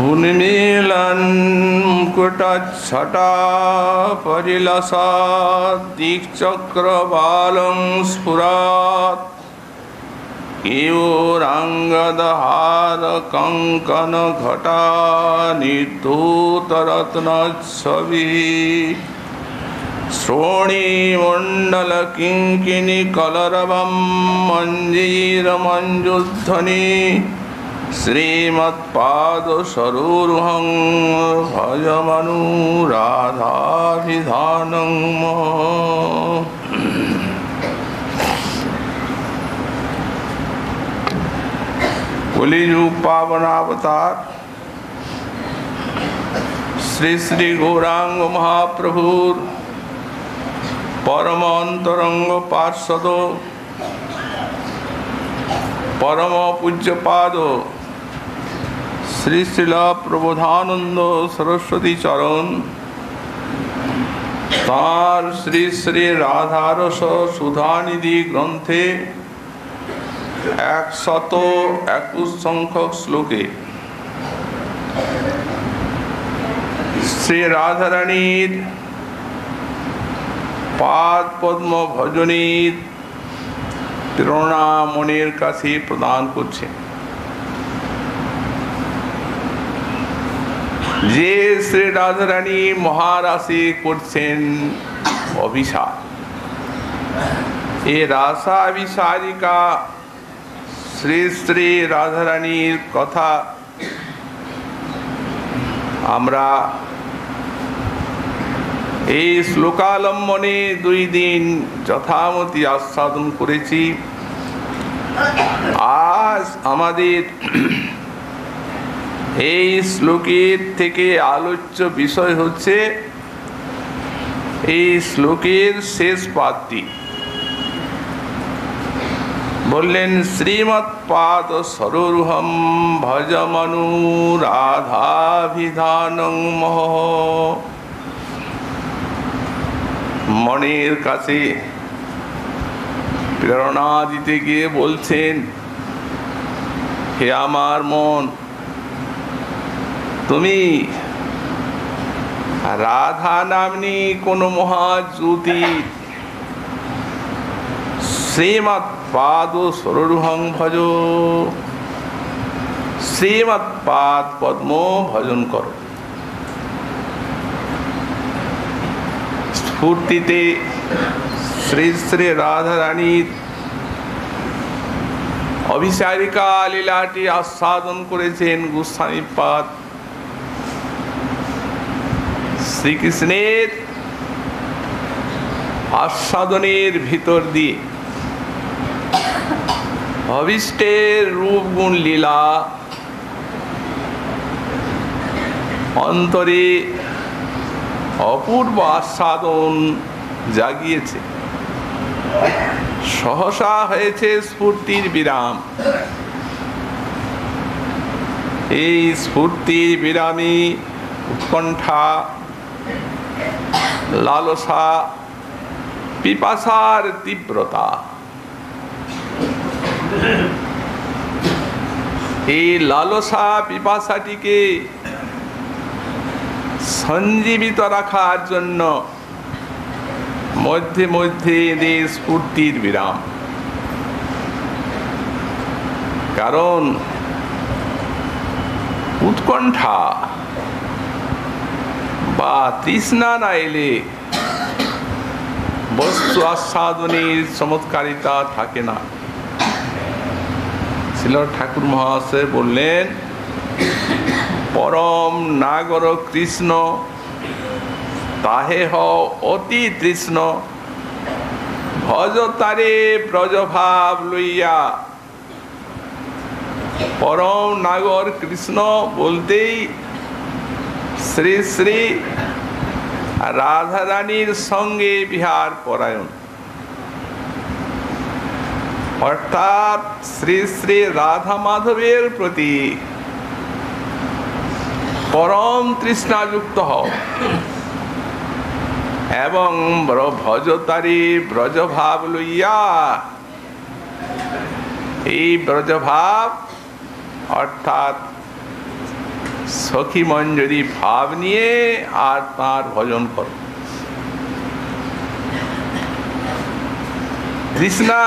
उन्मीलन मुकुटच्छटा परिलसात् दिक्चक्रबालं स्फुरात् केयूराङ्गदहारकङ्कणघटा निर्धूतरत्नच्छविः श्रोणीमण्डलकिङ्किणीकलरवं मञ्जीरमञ्जुध्वनि श्रीमत्पादसरोरुहं भजमनुराधाभिधानं कलियुग पावनावतार श्री श्री गौरांग महाप्रभुर परम अंतरंग पार्षद परम पूज्यपाद श्री श्रीला प्रबोधानंद सरस्वती चरण तार श्री श्री राधारस सुधानिधि ग्रंथे 121 संख्यक श्लोके श्री राधा रानीर पाद पद्म भजनीर प्रेरणा मनेर काछे प्रदान करछे जे श्री राधा रानी महाराशि करछेन अभिशाप ए रासा अभिसारिका श्री श्री राधा रानीर कथा आमरा এই শ্লোকালম্বনে 2 দিন যথামতি আস্বাদন করেছি। আজ আমাদের এই শ্লোকের থেকে আলোচ্য বিষয় হচ্ছে এই শ্লোকের শেষ পাদটি। বললেন শ্রীমৎ পাদ সরোরুহম ভজমনু রাধাভিধানং মহ। মনের কাছে প্রেরণা দিতে গিয়ে বলছেন, হে আমার মন, তুমি রাধা নামনি কোন মহাজ্যোতি শ্রীমৎ পাদ সরোরুহং ভজ, শ্রীমৎ পাদ পদ্ম ভজন করো। স্ফূর্তিতে শ্রী শ্রী রাধা রানীর অভিসারিকা লীলাটি আস্বাদন করেছেন গোস্বামীপাদ। শ্রীকৃষ্ণের আস্বাদনের ভিতর দিয়ে অভিষ্টের রূপ গুণ লীলা অন্তরে অপূর্ব আস্বাদন জাগিয়েছে। সহসা হয়েছে স্ফূর্তির বিরাম। এই স্ফূর্তির বিরামে উৎকণ্ঠা, লালসা, পিপাসার তীব্রতা, এই লালসা পিপাসাটিকে সঞ্জীবিত রাখার জন্য মধ্যে মধ্যে এই স্ফূর্তির বিরাম। কারণ উৎকণ্ঠা বা তৃষ্ণা না এলে বস্তু আস্বাদনের চমৎকারিতা থাকে না। শ্রীল ঠাকুর মহাশয় বললেন, পরম নাগর কৃষ্ণ তাহে হও অতি তৃষ্ণ, ভজ তারে ব্রজভাব লইয়া। পরম নাগর কৃষ্ণ বলতেই শ্রী শ্রী রাধা রানীর সঙ্গে বিহার পরায়ণ, অর্থাৎ শ্রী শ্রী রাধা মাধবের প্রতি পরম তৃষ্ণাযুক্ত হও এবং ভজতারি ব্রজভাব লইয়া। এই ব্রজভাব অর্থাৎ সখী মঞ্জরি ভাব নিয়ে আর তাঁর ভজন করো। তৃষ্ণা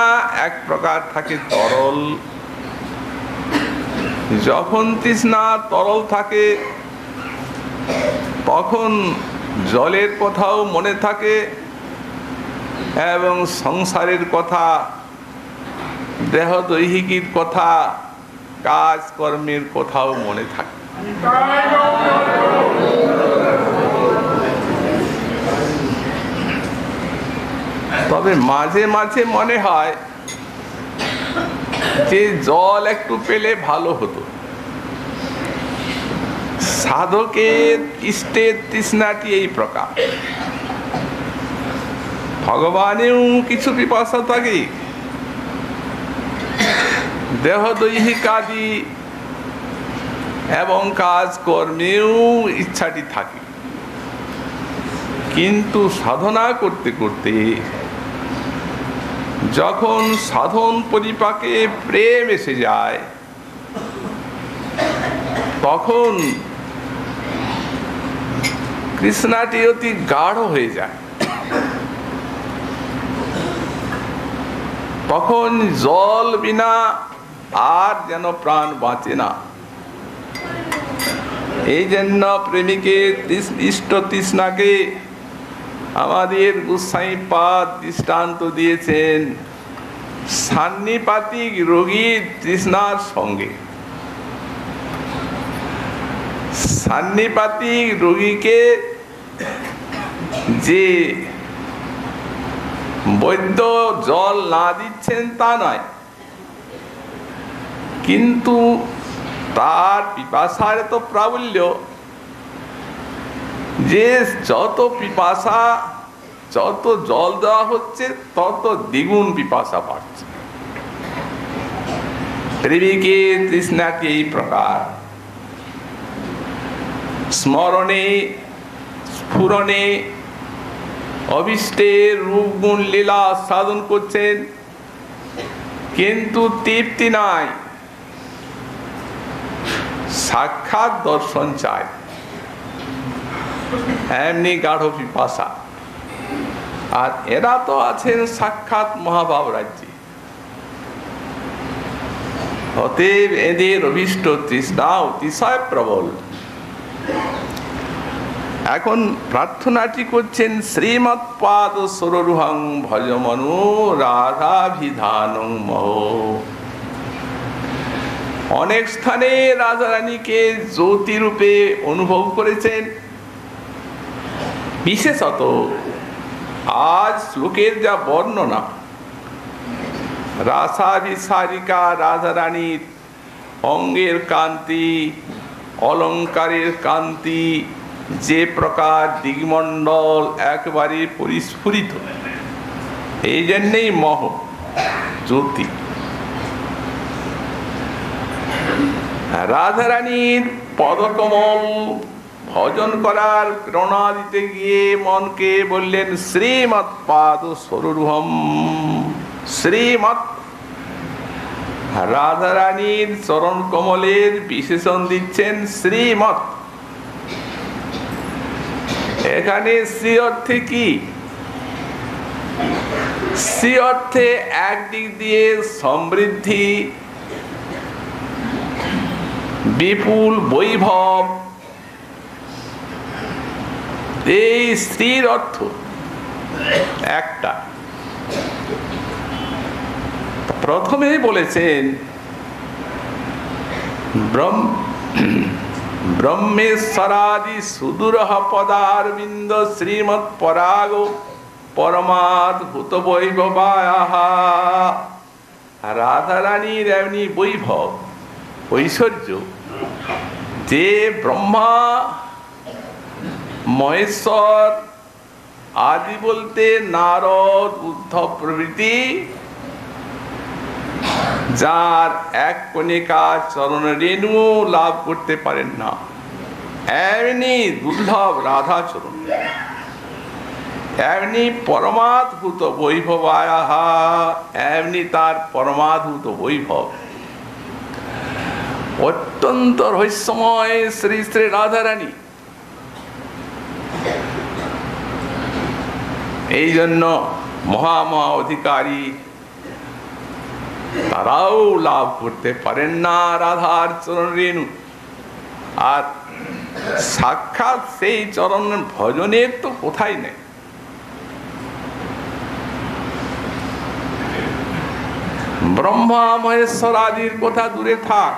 এক প্রকার থাকে তরল। যখন তৃষ্ণা তরল থাকে তখন জলের কথাও মনে থাকে এবং সংসারের কথা, দেহ দৈহিকীর কথা, কাজ কর্মের কথাও মনে থাকে। তবে মাঝে মাঝে মনে হয় যে জল একটু পেলে ভালো হতো। সাধকের ইষ্টের তৃষ্ণাটি এই প্রকার। ভগবানেও কিছু পিপাসা থাকে, দেহ দৈহিকাদি এবং কাজ কর্মেও ইচ্ছাটি থাকে, কিন্তু সাধনা করতে করতে যখন সাধন পরিপাকে প্রেম এসে যায় তখন কৃষ্ণাটি অতি গাঢ় হয়ে যায়। তখন জল বিনা আর যেন প্রাণ বাঁচে না। এই জন্য প্রেমিকের ইষ্ট তৃষ্ণাকে আমাদের গোসাইপাদ দৃষ্টান্ত দিয়েছেন সান্নিপাতিক রোগীর তৃষ্ণার সঙ্গে। সান্নিপাতিক রোগীকে যে বৈদ্য জল না দিচ্ছেন তা নয়, কিন্তু তার পিপাসার তো প্রাবল্য যে যত পিপাসা, যত জল দেওয়া হচ্ছে তত দ্বিগুণ পিপাসা বাড়ছে। প্রেমিকের তৃষ্ণাটি এই প্রকার। স্মরণে স্ফুরণে অভিষ্টের রূপ গুণ লীলা সাধন করছেন, কিন্তু তৃপ্তি নাই, সাক্ষাৎ দর্শন চায়। এমনি গাঢ় পিপাসা। আর এরা তো আছেন সাক্ষাৎ মহাভাব রাজ্যে। অতএব এদের অভিষ্ট তৃষ্ণা অতিশয় প্রবল। এখন প্রার্থনাটি করছেন শ্রীমৎপাদ সরোরুহং ভজমনু রাধাভিধানং মহ। অনেক স্থানে রাধারানীকে জ্যোতিরূপে অনুভব করেছেন। বিশেষত আজ শ্লোকের যা বর্ণনা, রাসাভিসারিকা রাধারানীর অঙ্গের কান্তি, অলঙ্কারের কান্তি, যে প্রকার দিগমণ্ডল একেবারে পরিস্ফুরিত, এই জন্যেই মহ জ্যোতি। রাধারানীর পদকমল ভজন করার প্রেরণা দিতে গিয়ে মনকে বললেন শ্রীমৎ পাদ সরোরুহম। শ্রীমৎ রাধারানীর চরণ কমলের বিশেষণ দিচ্ছেন শ্রীমৎ। এখানে শ্রী অর্থে কি? শ্রী অর্থে একদিক দিয়ে সমৃদ্ধি, বিপুল বৈভব, এই স্ত্রীর অর্থ একটা। প্রথমেই বলেছেন ব্রহ্মেশ্বরাদি সুদূরহ পদারবিন্দ শ্রীমৎ পরাগ পরমাদ্ভুত বৈভবায়াহ। রাধারানীর এমনি বৈভব, ঐশ্বর্য যে ব্রহ্মা মহেশ্বর আদি বলতে নারদ উদ্ধব প্রভৃতি যার এক কণিকা চরণ রেণু লাভ করতে পারেন না, এমনি দুর্লভ রাধা চরণ, এমনি পরমাদ্ভুত বৈভবায়াহা, এমনি তার পরমাদ্ভুত বৈভব। অত্যন্ত রহস্যময় শ্রী শ্রী রাধারানী। এই জন্য মহা অধিকারী তারাও লাভ করতে পারেন না রাধার চরণ রেণু। আর সাক্ষাৎ সেই চরণ ভজনের তো কোথায় নেই। ব্রহ্মা মহেশ্বর আদির কথা দূরে থাক,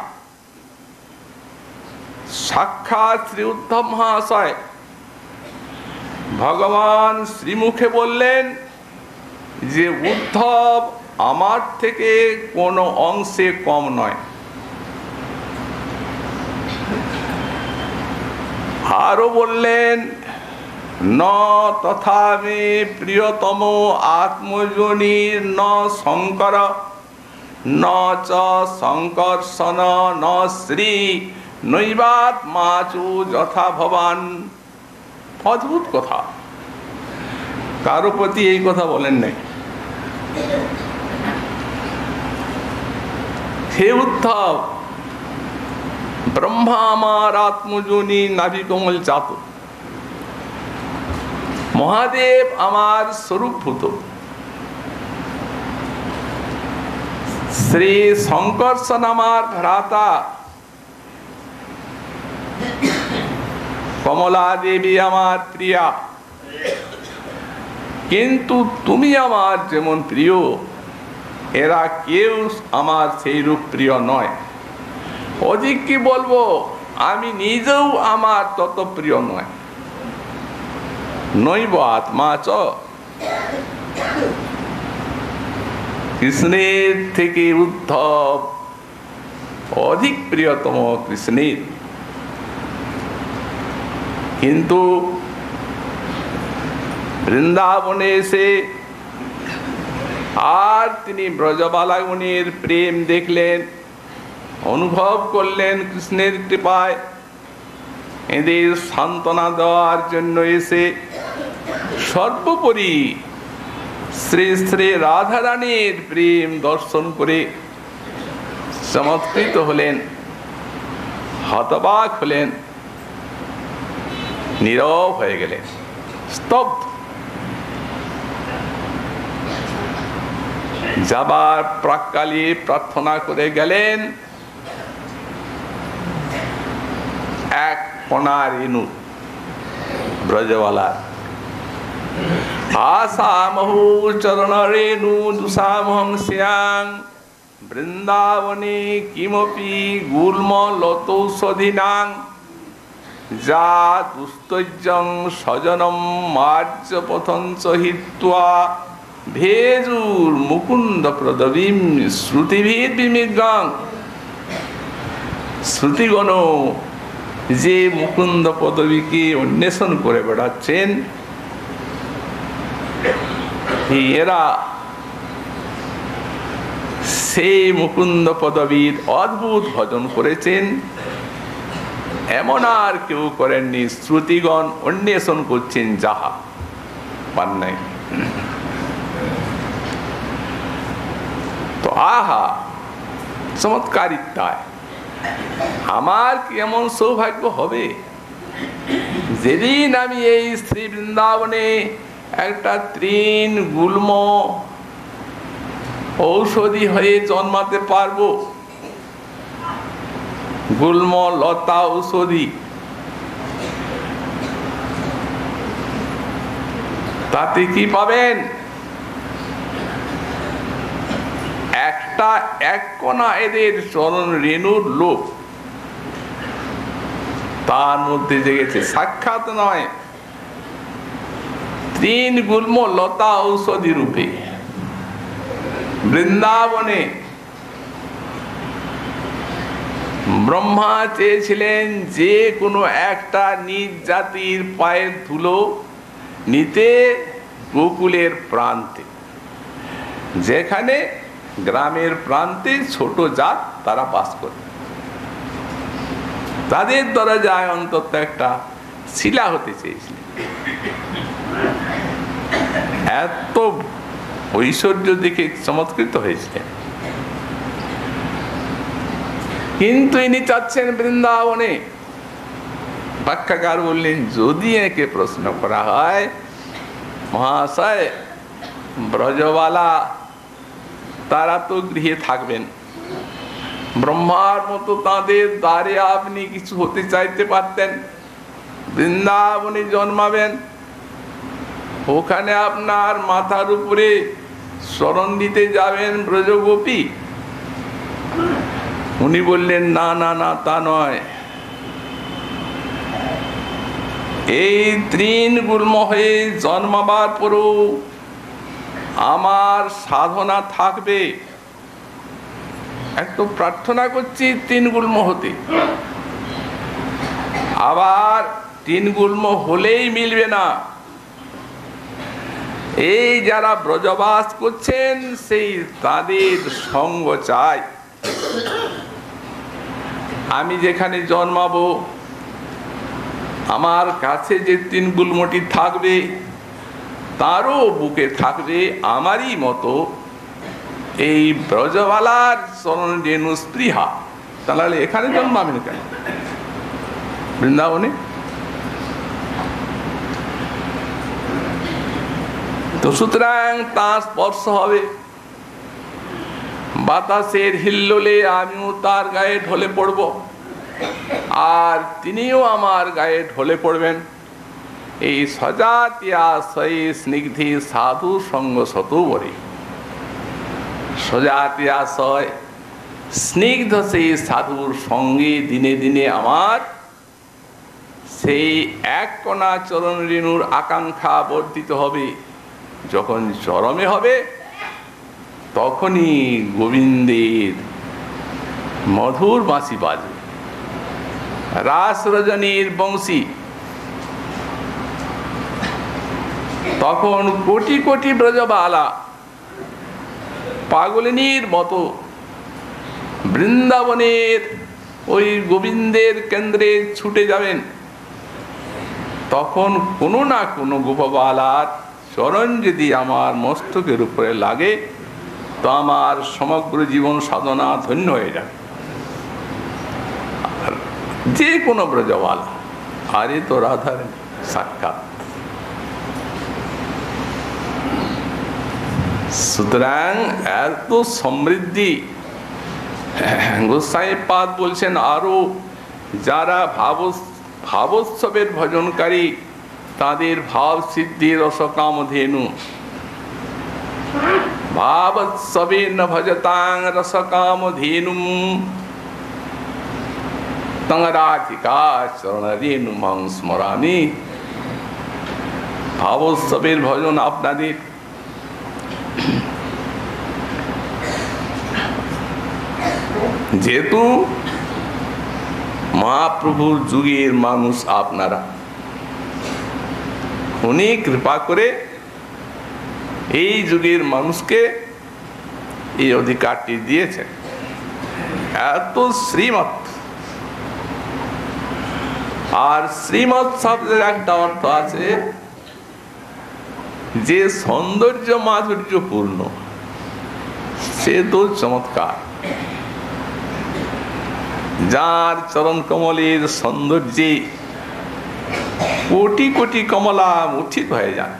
সাক্ষাৎ শ্রী উদ্ধব মহাশয় ভগবান শ্রীমুখে বললেন যে উদ্ধব আমার থেকে কোনো অংশে কম নয়। আরো বললেন ন তথা মে প্রিয়তম আত্মজনীর ন শঙ্কর ন চ শঙ্কর্ষণ ন শ্রী নৈবাত্মাচু যথা ভবান। অদ্ভুত কথা, কারো প্রতি এই কথা বলেন নাই। হে উদ্ধব, ব্রহ্মা আমার আত্মজনী নাভিকমল জাত, মহাদেব আমার স্বরূপভূত, শ্রী শঙ্কর্ষণ আমার ভ্রাতা, কমলা দেবী আমার প্রিয়া, কিন্তু তুমি আমার যেমন প্রিয় এরা কেউ আমার সেই রূপ প্রিয় নয়। অধিক কি বলবো, আমি নিজেও আমার তত প্রিয় নয়। নৈব আত্মা চ, কৃষ্ণের থেকে উদ্ধব অধিক প্রিয়তম কৃষ্ণের। কিন্তু বৃন্দাবনে এসে আর তিনি ব্রজবালাগণের প্রেম দেখলেন, অনুভব করলেন কৃষ্ণের কৃপায়। এদের সান্ত্বনা দেওয়ার জন্য এসে সর্বোপরি শ্রী শ্রী রাধারানীর প্রেম দর্শন করে চমৎকৃত হলেন, হতবাক হলেন, নীরব হয়ে গেলেন, স্তব্ধ। যাবার প্রাক্কালে প্রার্থনা করে গেলেন এক কণা রেণু ব্রজবালার। আসামহু চরণ রেণু দুসামহং শ্যাং বৃন্দাবনে কিমপি গুল্ম লতৌষধীনাং যা দুস্তৈজং স্বজনম মার্য পথঞ্চ হিত্বা ভেজুর মুকুন্দ প্রদবীম শ্রুতিভির বিমিগ্রাং। শ্রুতিগণ যে মুকুন্দ পদবীকে অন্বেষণ করে বেড়াচ্ছেন, এরা সেই মুকুন্দ পদবীর অদ্ভুত ভজন করেছেন, এমন আর কেউ করেননি। শ্রুতিগণ অন্বেষণ করছেন, যাহা পান নাই। তো আহা চমৎকারিতায় আমার কি এমন সৌভাগ্য হবে যেদিন আমি এই শ্রী বৃন্দাবনে একটা তৃণ গুল্ম ঔষধি হয়ে জন্মাতে পারবো। গুল্ম লতা ঔষধি, তাতে কি পাবেন? একটা এক কণা এদের চরণ রেণুর লোভ, তার মধ্যে জেগেছে সাক্ষাৎ নয়, তৃণ গুল্ম লতা ঔষধি রূপে বৃন্দাবনে। ব্রহ্মা চেয়েছিলেন যে কোনো একটা নিজ জাতির পায়ের ধুলো নিতে গোকুলের প্রান্তে, যেখানে গ্রামের প্রান্তে ছোট জাত তারা বাস করে, তাদের দরজায় অন্তত একটা শিলা হতে চেয়েছিলেন। এত ঐশ্বর্য দেখে চমৎকৃত হয়েছিলেন। কিন্তু ইনি চাচ্ছেন বৃন্দাবনে। ব্যাখ্যাকার বললেন, যদি একে প্রশ্ন করা হয়, মহাশয় ব্রজবালা তারা তো গৃহে থাকবেন, ব্রহ্মার মতো তাদের দ্বারে আপনি কিছু হতে চাইতে পারতেন, বৃন্দাবনে জন্মাবেন, ওখানে আপনার মাথার উপরে শরণ দিতে যাবেন ব্রজগোপী। উনি বললেন, না না না, তা নয়। এই তৃণ গুল্ম হয়ে জন্মাবার পরও আমার সাধনা থাকবে। এক তো প্রার্থনা করছি তৃণ গুল্ম হতে, আবার তৃণ গুল্ম হলেই মিলবে না। এই যারা ব্রজবাস করছেন সেই তাদের সঙ্গ চাই। আমি যেখানে জন্মাবো, আমার কাছে যে তৃণ গুল্মটি থাকবে, তারও বুকে থাকবে আমারই মতো এই ব্রজবালার চরণ রেণু স্পৃহা। তাহলে এখানে জন্মাবেন কেন বৃন্দাবনে? তো সুতরাং তার স্পর্শ হবে, বাতাসের হিল্লোলে আমিও তার গায়ে ঢলে পড়ব, আর তিনিও আমার গায়ে ঢলে পড়বেন। এই সজাতিয়াশয় স্নিগ্ধি সাধু সঙ্গ শতবরে। সজাতিয়াশয় স্নিগ্ধ সেই সাধুর সঙ্গে দিনে দিনে আমার সেই এক কণা চরণ রেণুর আকাঙ্ক্ষা বর্ধিত হবে। যখন চরমে হবে, তখনই গোবিন্দের মধুর বাঁশি বাজবে, রাস রজনীর বংশী। তখন কোটি কোটি ব্রজবালা পাগলিনীর মতো বৃন্দাবনের ওই গোবিন্দের কেন্দ্রে ছুটে যাবেন। তখন কোনো না কোনো গোপবালার চরণ যদি আমার মস্তকের উপরে লাগে, তো আমার সমগ্র জীবন সাধনা ধন্য হয়ে যাবে। যে কোনো ব্রজবালা, আরে তো রাধার সাক্ষাৎ। সুতরাং এত সমৃদ্ধি গোসাই পাদ বলছেন। আরো যারা ভাবোৎসবের ভজনকারী, তাদের ভাব সিদ্ধি রসকাম ধেনু। ভাবোৎসবে ন ভজতাং রসকাম ধেনু তঙ্গরাধিকা চরণ রেণু মাং স্মরামি। ভাবোৎসবের ভজন আপনাদের, যেহেতু মহাপ্রভুর যুগের মানুষ আপনারা, উনি কৃপা করে এই যুগের মানুষকে এই অধিকারটি দিয়েছেন। এত শ্রীমৎ, আর শ্রীমৎ শব্দের একটা অর্থ আছে যে সৌন্দর্য মাধুর্যপূর্ণ, সে তো চমৎকার। যার চরণ কমলের সৌন্দর্যে কোটি কোটি কমলা মূর্ছিত হয়ে যান।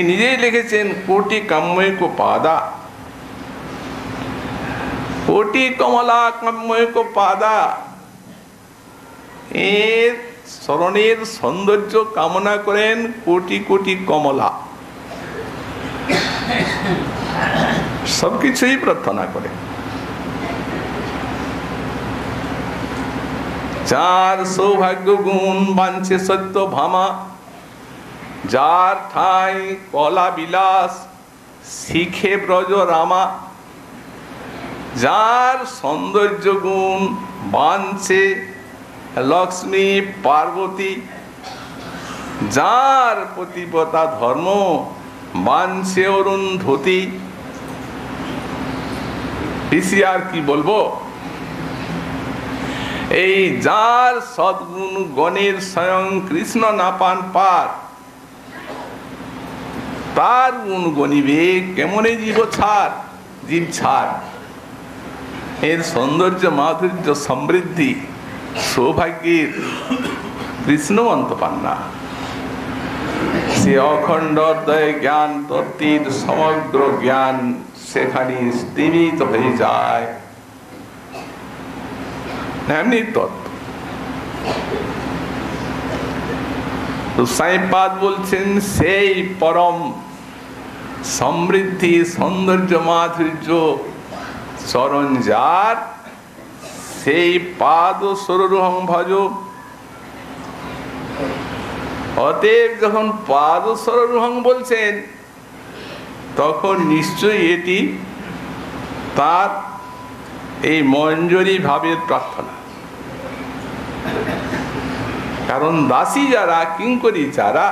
নিজেই লিখেছেন, কোটি কাম্যৈক পাদা, কোটি কমলা কাম্যৈক পাদা। এর চরণের সৌন্দর্য কামনা করেন কোটি কোটি কমলা, সবকিছুই প্রার্থনা করেন। যার সৌভাগ্য গুণ বাঞ্ছে সত্য ভামা, যার ঠাই কলা বিলাস শিখে ব্রজ রামা। যার সৌন্দর্য গুণ বাঞ্ছে লক্ষ্মী পার্বতী, যার পতিপতা ধর্ম বাঞ্ছে অরুন্ধতী। বেশি আর কি বলবো? এই যার সদ্গুণ গণের স্বয়ং কৃষ্ণ না পান পার, তার গুণ গণিবে কেমনে জীব ছাড়, জীব ছাড়। এর সৌন্দর্য মাধুর্য সমৃদ্ধি সৌভাগ্যের কৃষ্ণ অন্ত পান না। সে অখণ্ড অদ্বয় জ্ঞান তত্ত্বের সমগ্র জ্ঞান সেখানে স্তিমিত হয়ে যায়। এমনি তত্ত্ব সাইপাদ বলছেন সেই পরম সমৃদ্ধি সৌন্দর্য মাধুর্য চরণ যার, সেই পাদ সরোরুহং ভজ। অতএব যখন পাদ সরোরুহং বলছেন তখন নিশ্চয়ই এটি তার এই মঞ্জরি ভাবের প্রার্থনা। কারণ দাসী যারা কিঙ্করী যারা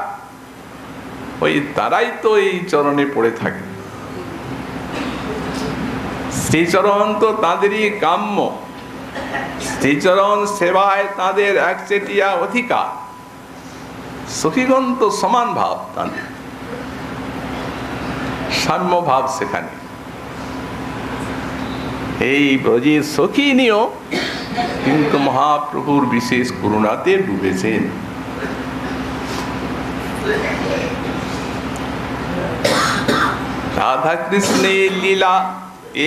ওই তারাই তো এই চরণে পড়ে থাকে। শ্রীচরণ তো তাদেরই কাম্য, শ্রীচরণ সেবায় তাদের একচেটিয়া অধিকার। সখীগণ তো সমান ভাব, তাদের সাম্য ভাব সেখানে। এই ব্রজের সখী নিয়েও কিন্তু মহাপ্রভুর বিশেষ করুণাতে ডুবেছেন। রাধা কৃষ্ণের লীলা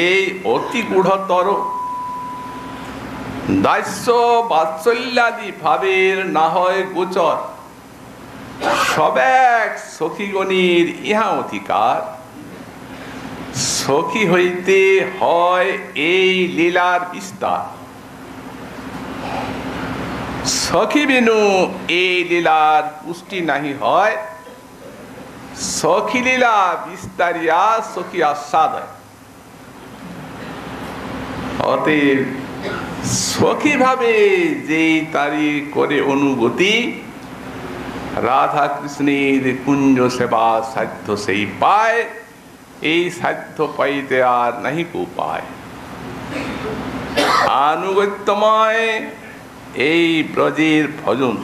এই অতি গূঢ়তর, দাস্য বাৎসল্যাদি ভাবের না হয় গোচর। সবেক সখীগণের ইহা অধিকার, সখী হইতে হয় এই লীলার বিস্তার। সখী বিনু এই লীলার পুষ্টি নাহি হয়, সখী লীলা বিস্তারিয়া সখী আস্বাদ হয়। অতএব সখী ভাবে যেই তারি করে অনুগতি, রাধা কৃষ্ণের কুঞ্জ সেবা সাধ্য সেই পায়। এই সাধ্য পাইতে আর নাহি কো পায়। আনুগত্যময় এই ব্রজের ভজন,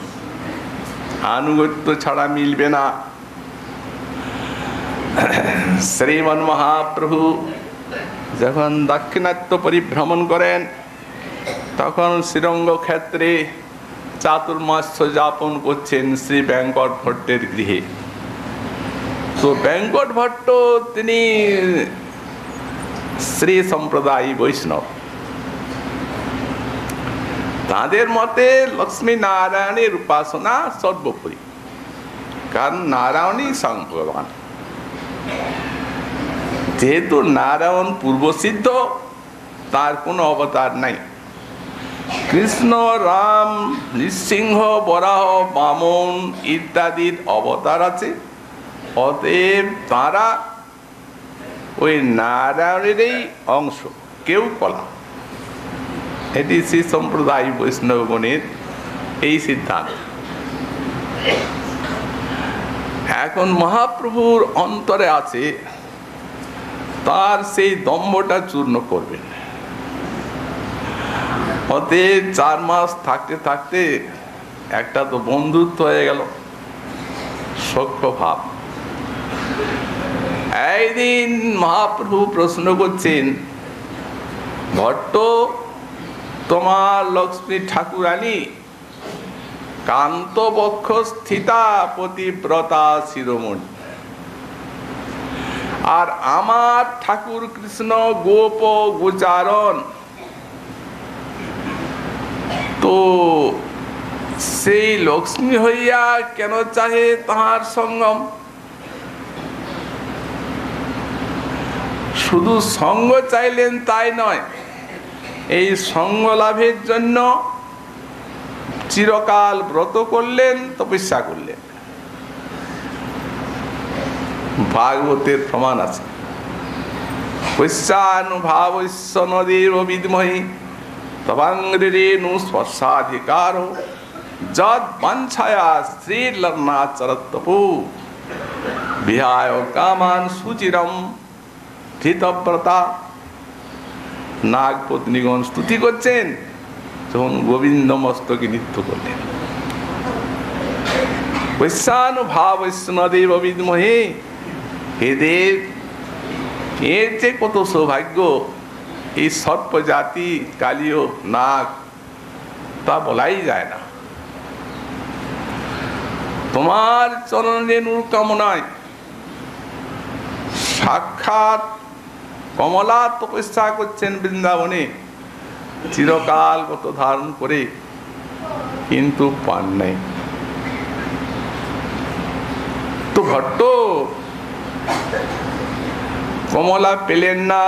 আনুগত্য ছাড়া মিলবে না। শ্রীমন মহাপ্রভু যখন দাক্ষিণাত্য পরিভ্রমণ করেন তখন শ্রীরঙ্গ ক্ষেত্রে চাতুর্মাস্য যাপন করছেন শ্রী বেঙ্কট ভট্টের গৃহে। তো বেঙ্কট ভট্ট তিনি শ্রী সম্প্রদায়ী বৈষ্ণব। তাদের মতে লক্ষ্মী নারায়ণের উপাসনা সর্বোপরি, কারণ নারায়ণই স্বয়ং ভগবান। যেহেতু নারায়ণ পূর্বসিদ্ধ, তার কোনো অবতার নাই। কৃষ্ণ, রাম, নৃসিংহ, বরাহ, বামন ইত্যাদির অবতার আছে। অতএব তারা ওই নারায়ণেরই অংশ, কেউ কলা। এটি শ্রী সম্প্রদায় বৈষ্ণবগণের এই সিদ্ধান্ত। এখন মহাপ্রভুর অন্তরে আছে, তার সেই দম্ভটা চূর্ণ করবেন। অতএব 4 মাস থাকতে থাকতে একটা তো বন্ধুত্ব হয়ে গেল, সখ্য ভাব। একদিন মহাপ্রভু প্রশ্ন করছেন, ভট্ট, তোমার লক্ষ্মী ঠাকুরানী কান্ত বক্ষ স্থিতা পতিব্রতা শিরোমণি, আর আমার ঠাকুর কৃষ্ণ গোপ গোচারণ। তো সেই লক্ষ্মী হইয়া কেন চাহে তাহার সঙ্গম? শুধু সঙ্গ চাইলেন তাই নয়, এই সঙ্গ লাভের জন্য চিরকাল ব্রত করলেন, তপস্যা করলেন। ভাগবতের প্রমাণ আছে, পশ্যানুভাবস্য নদেব বিদ্মহি তবাঙ্গিরেণু স্পর্শাধিকার যদ বাঞ্ছায়া শ্রীলগ্নাচরত্তপু বিহায় কামান সুচিরম ধৃতব্রতা। নাগপত্নীগণ স্তুতি করছেন যখন গোবিন্দ মস্তকে নৃত্য করলেন। পশ্যানুভাবস্য নদেব বিদ্মহি, হে দেব, এর যে কত সৌভাগ্য এই সর্প জাতি কালীয় নাগ তা বলাই যায় না। তোমার চরণরেণুর কামনায় সাক্ষাৎ কমলা তপস্যা করছেন বৃন্দাবনে চিরকাল গত ধারণ করে, কিন্তু পান নাই। তো ভট্ট কমলা পেলেন না,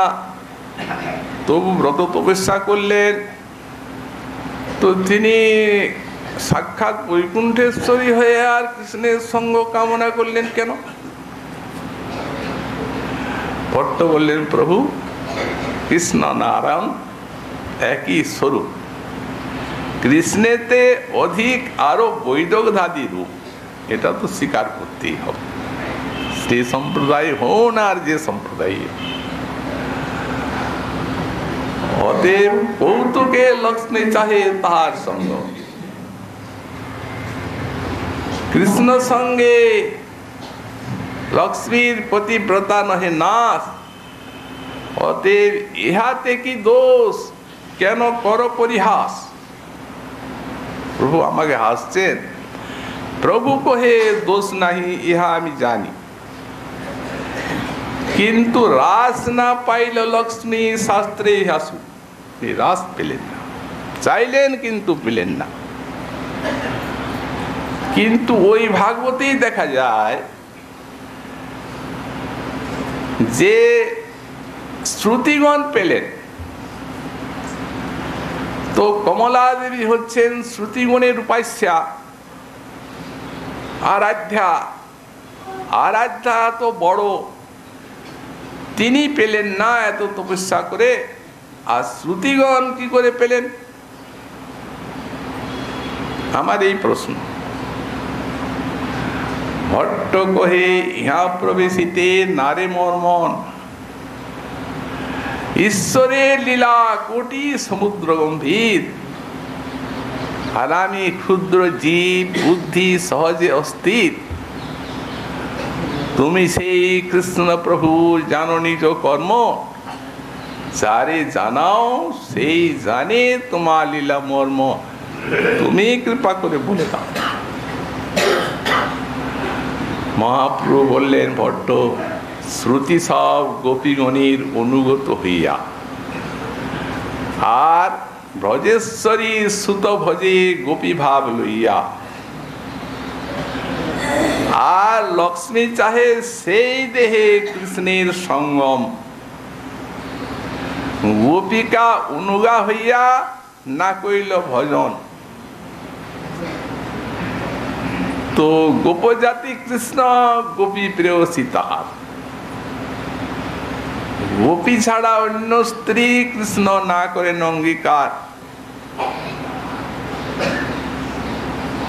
তবু ব্রত তপস্যা করলেন। তো তিনি সাক্ষাৎ বৈকুণ্ঠেশ্বরী হয়ে আর কৃষ্ণের সঙ্গ কামনা করলেন কেন? ভট্ট বললেন, প্রভু কৃষ্ণ নারায়ণ একই স্বরূপ, কৃষ্ণেতে অধিক আরো বৈদগ্ধাদি রূপ, এটা তো স্বীকার করতেই হবে। শ্রী সম্প্রদায় হন আর যে সম্প্রদায়, অতএব কৌতুকে লক্ষ্মী চাহে তাহার সঙ্গ, কৃষ্ণ সঙ্গে লক্ষ্মীর পতিব্রতা নহে নাশ। অতএব ইহাতে কি দোষ, কেন কর পরিহাস? প্রভু আমাকে হাসছেন। প্রভু কহে দোষ নাহি ইহা আমি জানি, কিন্তু রাস না পাইল লক্ষ্মী শাস্ত্রে হাসু। এই রাস পেলেন না, চাইলেন কিন্তু পেলেন না। কিন্তু ওই ভাগবতেই দেখা যায় যে শ্রুতিগণ পেলেন। তো কমলা দেবী হচ্ছেন শ্রুতিগণের উপাস্যা, আরাধ্যা। আরাধ্যা তো বড়, তিনি পেলেন না এত তপস্যা করে, আর শ্রুতিগণ কি করে পেলেন? আমার এই প্রশ্ন। ভট্ট কহে ইহা প্রবেশিতে নারে মর্মন, ঈশ্বরের লীলা কোটি সমুদ্র গম্ভীর, আর আমি ক্ষুদ্র জীব বুদ্ধি সহজে অস্থির। তুমি সেই কৃষ্ণ প্রভু জানো নিজ কর্ম, যারে জানাও সেই জানে তোমার লীলা মর্ম। তুমি কৃপা করে বলে দাও। মহাপ্রভু বললেন, ভট্ট শ্রুতি সব গোপীগণের অনুগত হইয়া, আর ব্রজেশ্বরী সুত ভজে গোপী ভাব লইয়া, আর লক্ষ্মী চাহে সেই দেহে কৃষ্ণের সঙ্গম। গোপিকা অনুগা হইয়া না কইল ভজন। তো গোপজাতি কৃষ্ণ গোপী প্রেয়সী তাহার, গোপী ছাড়া অন্য স্ত্রী কৃষ্ণ না করেন অঙ্গীকার।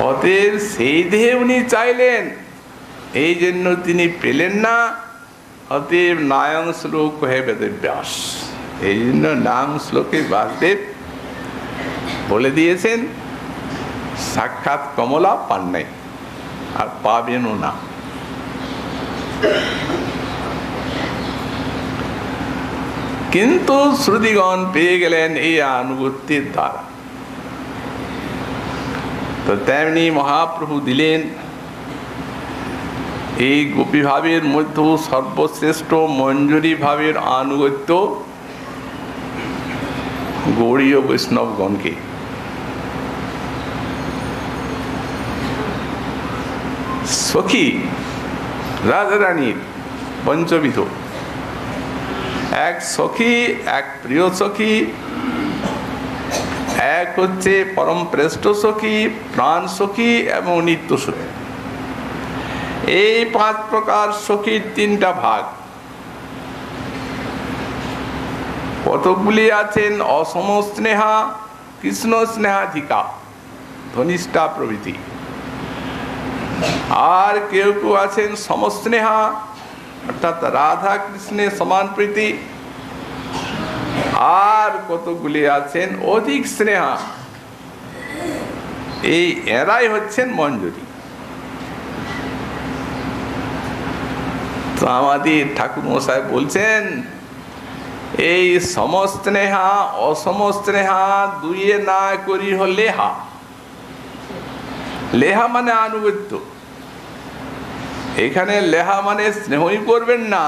অতএব সেই দেহে উনি চাইলেন, এই জন্য তিনি পেলেন না। অতএব নায়ং শ্লোক কহে বেদব্যাস। এই জন্য নাম শ্লোকে বাসদেব বলে দিয়েছেন সাক্ষাৎ কমলা পান নাই, আর পাবেনও না। কিন্তু শ্রুতিগণ পেয়ে গেলেন এই আনুগত্যের দ্বারা। তো তেমনি মহাপ্রভু দিলেন এই গোপী ভাবের মধ্যে সর্বশ্রেষ্ঠ মঞ্জুরি ভাবের আনুগত্য গৌড়ীয় বৈষ্ণবগণকে। সখী রাধারানীর পঞ্চবিধ, এক সখী, এক প্রিয় সখী, এক হচ্ছে পরম শ্রেষ্ঠ সখী, প্রাণ সখী এবং নিত্য সখী। এই 5 প্রকার সখীর 3টা ভাগ। কতগুলি আছেন অসম স্নেহা, কৃষ্ণ স্নেহাধিকা, ধনিষ্ঠা প্রভৃতি। আর কেউ কেউ আছেন সমস্নেহা, অর্থাৎ রাধা কৃষ্ণের সমান প্রীতি। আর কতগুলি আছেন অধিক স্নেহা, এই এরাই হচ্ছেন মঞ্জুরি। তো আমাদের ঠাকুর মশাই বলছেন এই সমস্নেহা অসমস্নেহা দুইয়ে না করি লেহা। লেহা মানে আনুগত্য। এখানে লেহা মানে স্নেহই করবেন না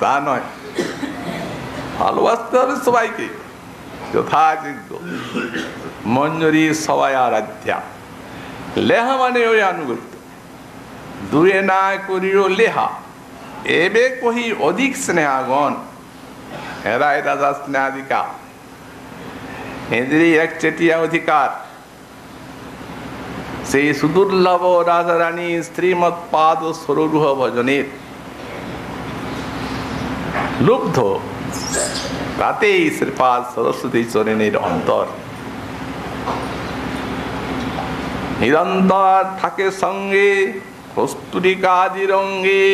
তা নয়, ভালোবাসতে হবে সবাইকে যথাযোগ্য। মঞ্জুরি সবাই আরাধ্যা। লেহা মানে ওই আনুগত্য। দুয়ে না করিও লেহা, এবে কহি অধিক স্নেহাগণ। এরাই রাজা স্নেহাধিকা, এদেরই এক চেটিয়া অধিকার। সেই সুদুর্লভ রাজা রানী শ্রীমৎ পাদ সরোরুহ ভজনের লুব্ধ রাতেই শ্রীপাদ সরস্বতী চরণের অন্তর নিরন্তর থাকে সঙ্গে কস্তুরিকাদি রঙ্গে।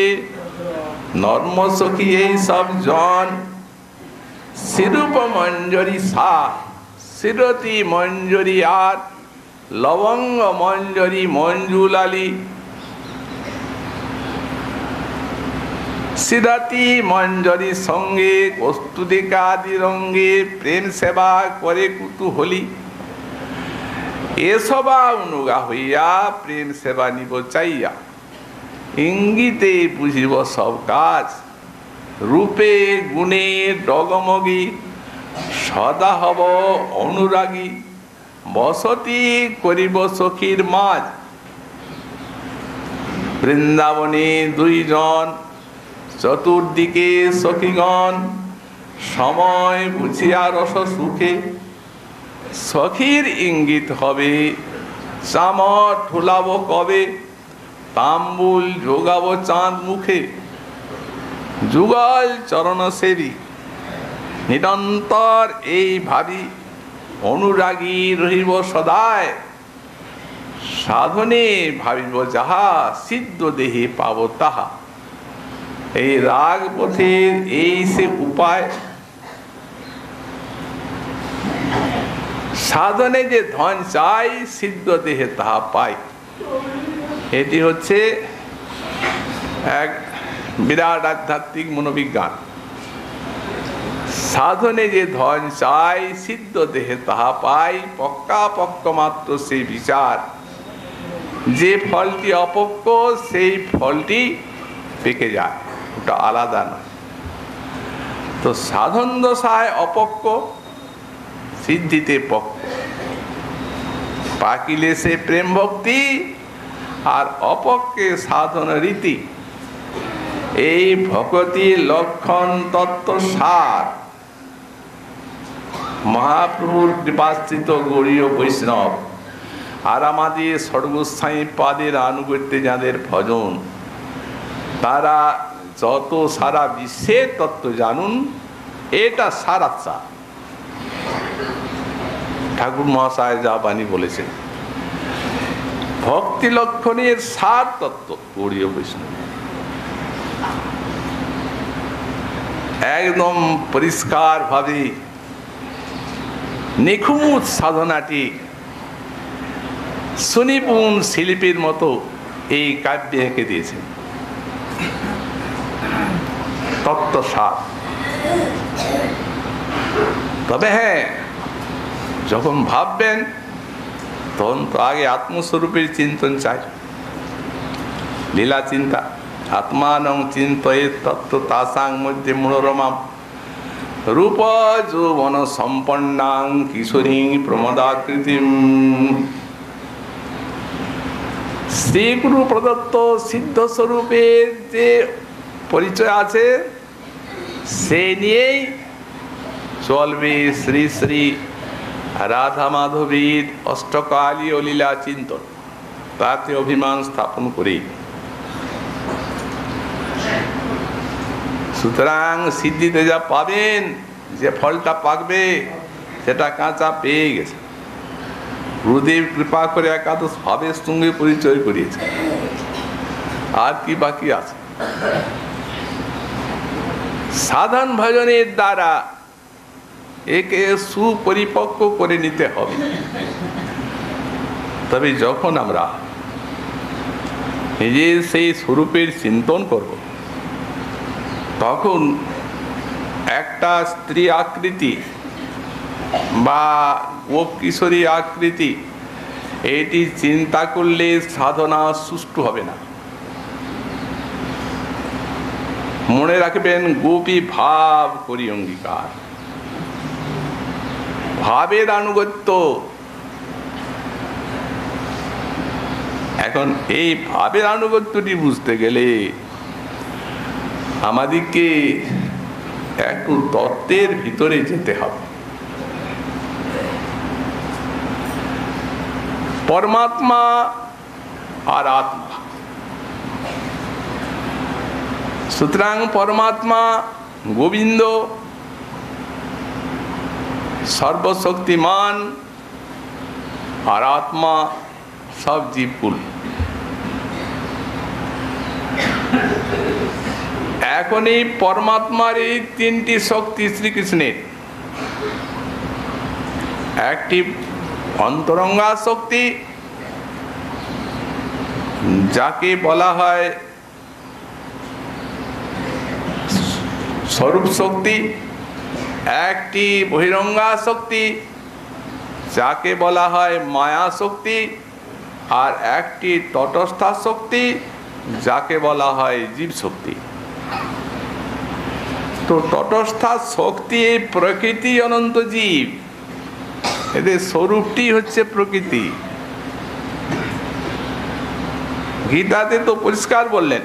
নর্ম সখী এই সব জন শিরূপ মঞ্জরি সা, শিরতি মঞ্জরি আর লবঙ্গ মঞ্জরি মঞ্জুলালি। শিরতি মঞ্জরি সঙ্গে কস্তুরিকাদি রঙ্গে প্রেম সেবা করে কুতুহলী। এসবা অনুগা হইয়া প্রেম সেবা নিব চাইয়া। ইঙ্গিতে বুঝিব সব কাজ, রূপে গুণে ডগমগী। সদা হব অনুরাগী, বসতি করিব সখীর মাঝ। বৃন্দাবনে দুইজন, চতুর্দিকে সখীগণ। সময় বুঝিয়া রস সুখে, সখীর ইঙ্গিত হবে। চামর ঠুলাব কবে, তাম্বুল যোগাব চাঁদ মুখে। যুগল চরণ সেবী নিরন্তর এই ভাবি। অনুরাগী রহিব সদায়, সাধনে ভাবিব যাহা। সিদ্ধ দেহে পাব তাহা। এই রাগ পথের এই সে উপায়। সাধনে যে ধন চাই, সিদ্ধ দেহে তাহা পাই। এটি হচ্ছে এক বিরাট আধ্যাত্মিক মনোবিজ্ঞান। সাধনে যে ধন চাই, সিদ্ধ দেহে তাহা পাই। পক্কা পক্ক মাত্র সেই বিচার। যে ফলটি অপক্ক সেই ফলটি পেকে যায়, ওটা আলাদা নয়। তো সাধন দশায় অপক্ক, সিদ্ধিতে পক্ক। পাকিলে সে প্রেম ভক্তি, আর অপক্কে সাধন রীতি। এই ভকতি লক্ষণ তত্ত্ব সার। মহাপ্রভুর কৃপাশ্রিত গৌড়ীয় বৈষ্ণব আর আমাদের সর্বস্থায়ী পাদের আনুগত্যে যাদের ভজন, তারা যত সারা বিশ্বের তত্ত্ব জানুন, এটা সারাচ্ছা। ঠাকুর মহাশয় যা বাণী বলেছেন, ভক্তি লক্ষণের সার তত্ত্ব গৌড়ীয় বৈষ্ণব। একদম পরিষ্কার ভাবে নিখুঁত সাধনাটি সুনিপুণ শিল্পীর মতো এই কাব্যে এঁকে দিয়েছেন। তত্ত্ব সার। তবে হ্যাঁ, যখন ভাববেন তখন তো আগে আত্মস্বরূপের চিন্তন চাই। লীলা চিন্তা। আত্মানং চিন্তয়ে তত্ত্ব তাসাং মধ্যে মনোরমাম। রূপ যৌবন সম্পন্নাং কিশোরী প্রমদাকৃতিম। শ্রীগুরু প্রদত্ত সিদ্ধ স্বরূপের যে পরিচয় আছে, সে নিয়েই চলবে শ্রী শ্রী রাধা মাধবীর অষ্টকালীয় লীলা চিন্তন। তাতে অভিমান স্থাপন করি। সুতরাং সিদ্ধিতে যা পাবেন, যে ফলটা পাকবে, সেটা কাঁচা পেয়ে গেছে। গুরুদেব কৃপা করে একাদশ ভাবের সঙ্গে পরিচয় করিয়েছে। আর কি বাকি আছে? সাধন ভজনের দ্বারা একে সুপরিপক্ক করে নিতে হবে। তবে যখন আমরা নিজের সেই স্বরূপের চিন্তন করব, তখন একটা স্ত্রী আকৃতি বা গোপ কিশোরী আকৃতি, এটি চিন্তা করলে সাধনা সুষ্ঠু হবে না। মনে রাখবেন, গোপী ভাব করি অঙ্গীকার, ভাবের আনুগত্য। এখন এই ভাবের আনুগত্যটি বুঝতে গেলে আমাদেরকে একটু তত্ত্বের ভিতরে যেতে হবে। পরমাত্মা আর আত্মা, সুতরাং পরমাত্মা গোবিন্দ সর্বশক্তিমান, আর আত্মা সব জীবকুল। এখন এই পরমাত্মার এই তিনটি শক্তি শ্রীকৃষ্ণের, একটি অন্তরঙ্গা শক্তি যাকে বলা হয় স্বরূপ শক্তি, একটি বহিরঙ্গা শক্তি যাকে বলা হয় মায়া শক্তি, আর একটি তটস্থা শক্তি যাকে বলা হয় জীব শক্তি। তো তটস্থা শক্তি এই প্রকৃতি, অনন্ত জীব, এদের স্বরূপটি হচ্ছে প্রকৃতি। গীতাতে তো পরিষ্কার বললেন,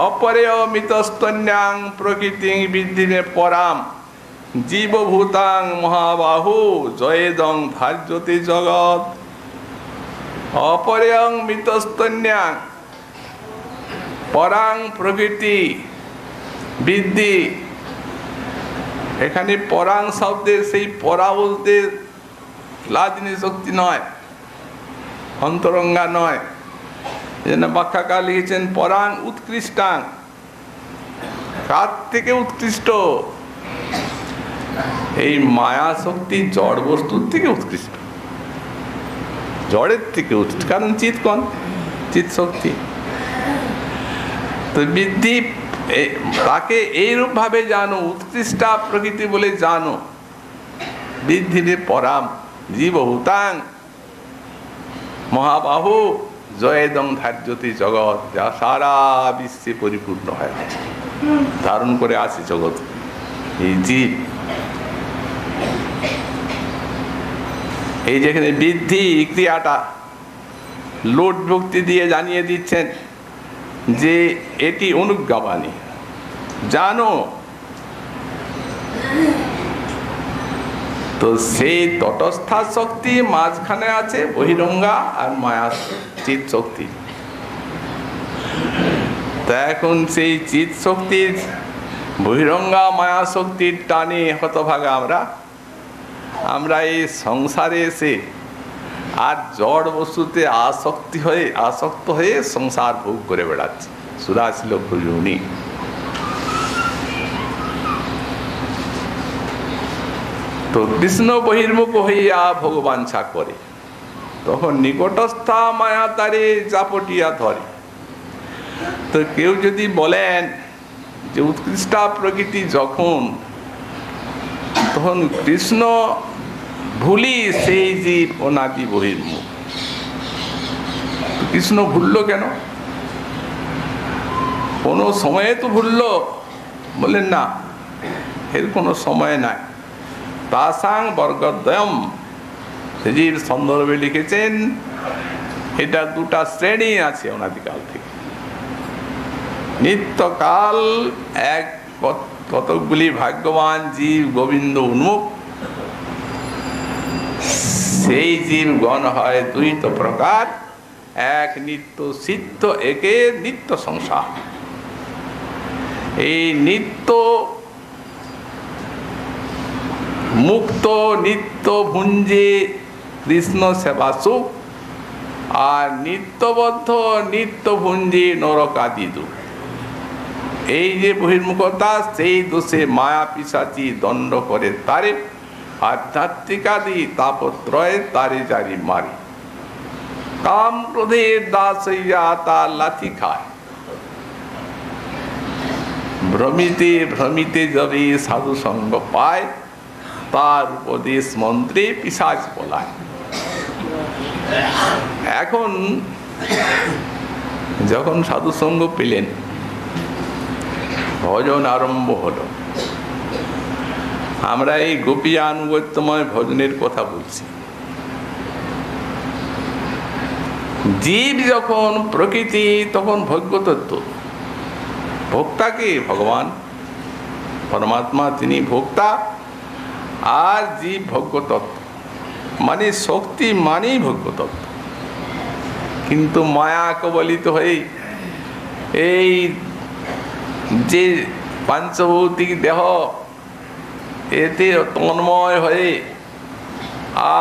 অপরে অমিতস্তন্যাং প্রকৃতি বিদ্ধিনে পরাম জীবভূতাং মহাবাহু জয়েদং ধার্যতে জগৎ। অপরেয়ং মিতস্তন্যাং পরাং প্রকৃতি বিদ্ধি। এখানে পরাং শব্দের সেই পরা বলতে লাদিনী শক্তি নয়, অন্তরঙ্গা নয়। যেন ব্যাখ্যাকার লিখেছেন পরাং উৎকৃষ্টাং, কার থেকে উৎকৃষ্ট? এই মায়া শক্তি জড় বস্তুর থেকে উৎকৃষ্ট, জড়ের থেকে উৎকৃষ্ট, কারণ চিৎ কোন চিৎ শক্তি। তো বিদ্ধি তাকে এইরূপ ভাবে জানো, উৎকৃষ্টা প্রকৃতি বলে জানো। বিদ্ধিরে পরাম জীবভূতাং মহাবাহু জয়েদং ধার্যতে জগৎ, যা সারা বিশ্বে পরিপূর্ণ হয়, ধারণ করে আছে জগৎ এই জীব। এই যেখানে বৃদ্ধি ক্রিয়াটা লোট ভক্তি দিয়ে জানিয়ে দিচ্ছেন যে এটি অনুজ্ঞাবাণী, জানো। তো সেই তটস্থা শক্তি মাঝখানে আছে বহিরঙ্গা আর মায়া চিৎ শক্তি। তা এখন সেই চিৎ শক্তির বহিরঙ্গা মায়া শক্তির টানে হতভাগা আমরা এই সংসারে এসে আর জড় বস্তুতে আসক্ত হয়ে সংসার ভোগ করে বেড়াচ্ছে ৮৪ লক্ষ যোনি। তো কৃষ্ণ বহির্মুখ হইয়া ভগবাঞ্ছা করে, তখন নিকটস্থা মায়া তারে জাপটিয়া ধরে। তো কেউ যদি বলেন যে উৎকৃষ্টা প্রকৃতি যখন, তখন কৃষ্ণ ভুলি সেই জীব অনাদি বহির্মুখ। কৃষ্ণ ভুললো কেন? কোনো সময়ে তো ভুললো? বললেন না, এর কোনো সময় নাই। তাসাং বর্গদ্বয়ম, জীব সন্দর্ভে লিখেছেন এটা দুটা শ্রেণী আছে অনাদিকাল থেকে। নিত্যকাল এক কতকগুলি ভাগ্যবান জীব গোবিন্দ উন্মুখ, সেই জীবগণ হয় দুইত প্রকার, এক নিত্য সিদ্ধ, একে নিত্য সংসার। এই নিত্য মুক্ত নিত্য ভুঞ্জে কৃষ্ণ সেবা সুখ, আর নিত্যবদ্ধ নিত্য ভুঞ্জে নরকাদি দুঃখ। এই যে বহির্মুখতা, সেই দোষে মায়া পিশাচি দণ্ড করে তারে, আধ্যাত্মিকাদি তাপত্রয় তারে জারি মারি। কাম ক্রোধের দাস হইয়া তার লাথি খায়। ভ্রমিতে ভ্রমিতে যবে সাধু সঙ্গ পায়, তার উপদেশ মন্ত্রে পিশাচ পলায়। এখন যখন সাধু সঙ্গ পেলেন, ভজন আরম্ভ হলো। আমরা এই গোপী আনুগত্যময় ভজনের কথা বলছি। জীব যখন প্রকৃতি, তখন ভোগ্যতত্ত্ব। ভোক্তাকে ভগবান পরমাত্মা, তিনি ভোক্তা, আর জীব ভোগ্যতত্ত্ব, মানে শক্তি মানেই ভোগ্যতত্ত্ব। কিন্তু মায়া কবলিত হয়ে এই যে পাঞ্চভৌতিক দেহ, এতে তন্ময় হয়ে,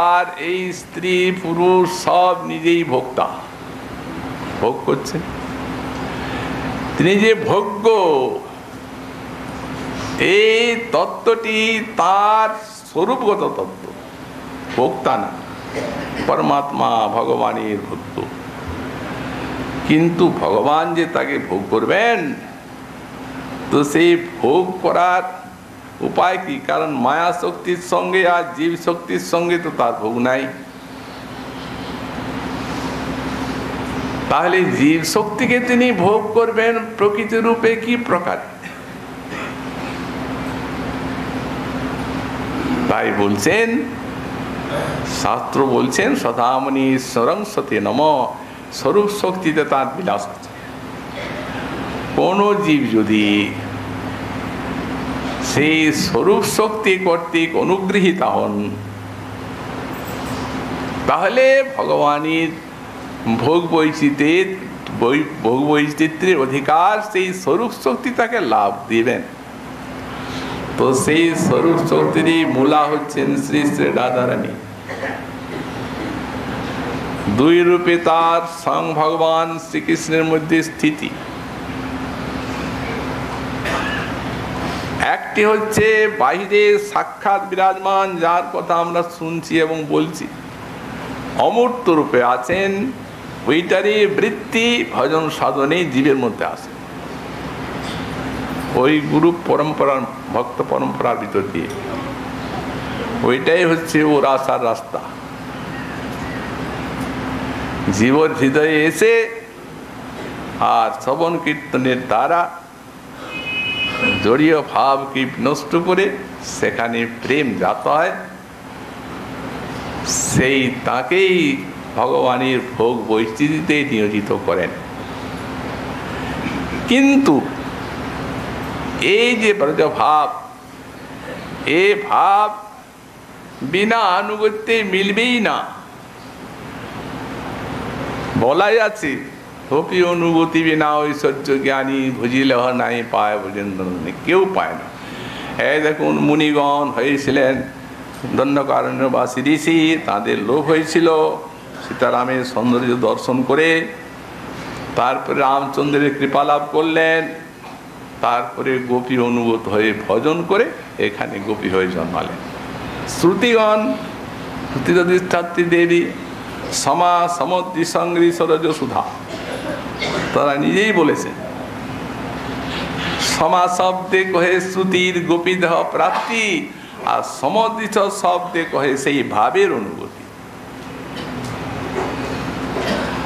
আর এই স্ত্রী পুরুষ সব নিজেই ভোক্তা, ভোগ করছেন। তিনি যে ভোগ্য, এই তত্ত্বটি তার স্বরূপগত তত্ত্ব, ভোক্তা না, পরমাত্মা ভগবানের ভক্ত। কিন্তু ভগবান যে তাকে ভোগ করবেন, তো সেই ভোগ করার উপায় কি? কারণ মায়া শক্তির সঙ্গে আর জীব শক্তির সঙ্গে তো তার ভোগ নাই। তাহলে জীব শক্তিকে তিনি ভোগ করবেন প্রকৃতি রূপে কি প্রকার? তাই বলছেন, শাস্ত্র বলছেন, সদামনি ঈশ্বরং সতে নম, স্বরূপ শক্তিতে তার বিলাস আছে। কোন জীব যদি সেই স্বরূপ শক্তি কর্তৃক অনুগৃহীত হন, তাহলে ভগবানের ভোগ বৈচিত্র্যের অধিকার সেই স্বরূপ শক্তি তাকে লাভ দিবেন। তো সেই স্বরূপ শক্তিরই মূলা হচ্ছেন শ্রী শ্রী রাধারানী। দুই রূপে তার স্বয়ং ভগবান শ্রীকৃষ্ণের মধ্যে স্থিতি। একটি হচ্ছে বাহিরে সাক্ষাৎ বিরাজমান, যার কথা আমরা শুনছি এবং বলছি, অমূর্ত রূপে আছেন, ওইটারই বৃত্তি ভজন সাধনে জীবের মধ্যে আসে, ওই গুরু পরম্পরার, ভক্ত পরম্পরার ভিতর দিয়ে। ওইটাই হচ্ছে ওর আসার রাস্তা। জীবর হৃদয়ে এসে আর শ্রবণ কীর্তনের দ্বারা জড়ীয় ভাবকে নষ্ট করে সেখানে প্রেম জাত হয়, সেই তাকেই ভগবানের ভোগ বৈচিত্র্যতে নিয়োজিত করেন। কিন্তু এই যে ব্রজ ভাব, এ ভাব বিনা আনুগত্যে মিলবেই না। বলাই আছে, হপি অনুভূতি বিনা ঐশ্বর্য জ্ঞানী ভুজিলেহ নাই পায় ভোজেন্দ্র, কেউ পায় না। এই দেখুন, মুনিগণ হয়েছিলেন দণ্ডকারণ্যবাসী ঋষি, তাদের লোভ হয়েছিল সীতারামের সৌন্দর্য দর্শন করে, তারপরে রামচন্দ্রের কৃপা লাভ করলেন, তারপরে গোপী অনুভূত হয়ে ভজন করে এখানে গোপী হয়ে জন্মালেন। শ্রুতিগণ, শ্রুতিরধিষ্ঠাত্রী দেবী সমা সমদ্রি সংগ্রী সরজ সুধা, তারা নিজেই বলেছেন, সমা শব্দে কহে শ্রুতির গোপী দেহ প্রাপ্তি, আর সমদৃশ শব্দে কহে সেই ভাবের অনুভূতি।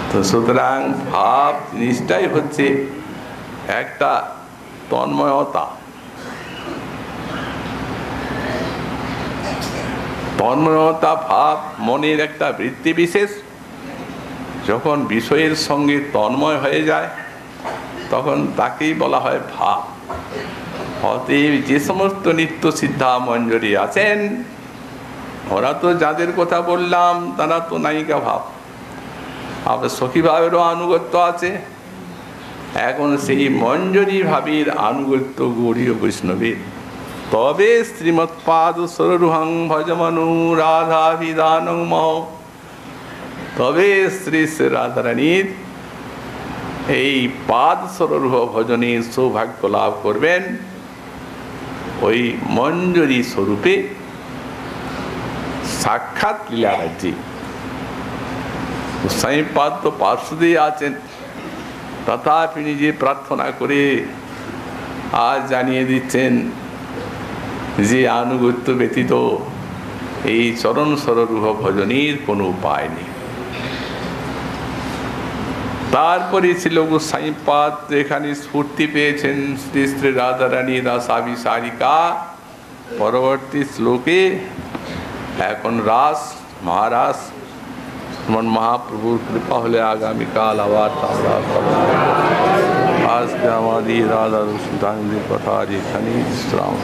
তো সুতরাং ভাব জিনিসটাই হচ্ছে একটা তন্ময়তা। তন্ময়তা ভাব মনের একটা বৃত্তি বিশেষ। যখন বিষয়ের সঙ্গে তন্ময় হয়ে যায়, তখন তাকেই বলা হয় ভাব। অতএব যে সমস্ত নিত্য সিদ্ধা মঞ্জরি আছেন, ওরা তো যাদের কথা বললাম তারা তো নায়িকা ভাব, আবার সখী ভাবেরও আনুগত্য আছে। এখন সেই মঞ্জরি ভাবের আনুগত্য গৌড়ীয় বৈষ্ণবের। তবে শ্রীমৎপাদ সররুহং ভজমনু রাধা বিধানং মহ, তবে শ্রী শ্রী রাধারানীর এই পাদ সররুহ ভজনের সৌভাগ্য লাভ করবেন ওই মঞ্জরি স্বরূপে সাক্ষাৎ লীলারাজ্যে। গোসাইপাদ তো পার্শ্বদেই আছেন, তথাপি নিজে প্রার্থনা করে আজ জানিয়ে দিচ্ছেন যে আনুগত্য ব্যতীত এই চরণ সররূহ ভজনের কোনো উপায় নেই। তারপরে ছিল গোসাইপাদ এখানে স্ফূর্তি পেয়েছেন শ্রী শ্রী রাধারানী রাসাভিসারিকা। পরবর্তী শ্লোকে এখন রাস মহারাস মহাপ্রভুর কৃপা হলে আগামীকাল আবার আমরা আজকে আমাদের রাধা রসুদাঙ্গের কথা এখানেই বিশ্রাম।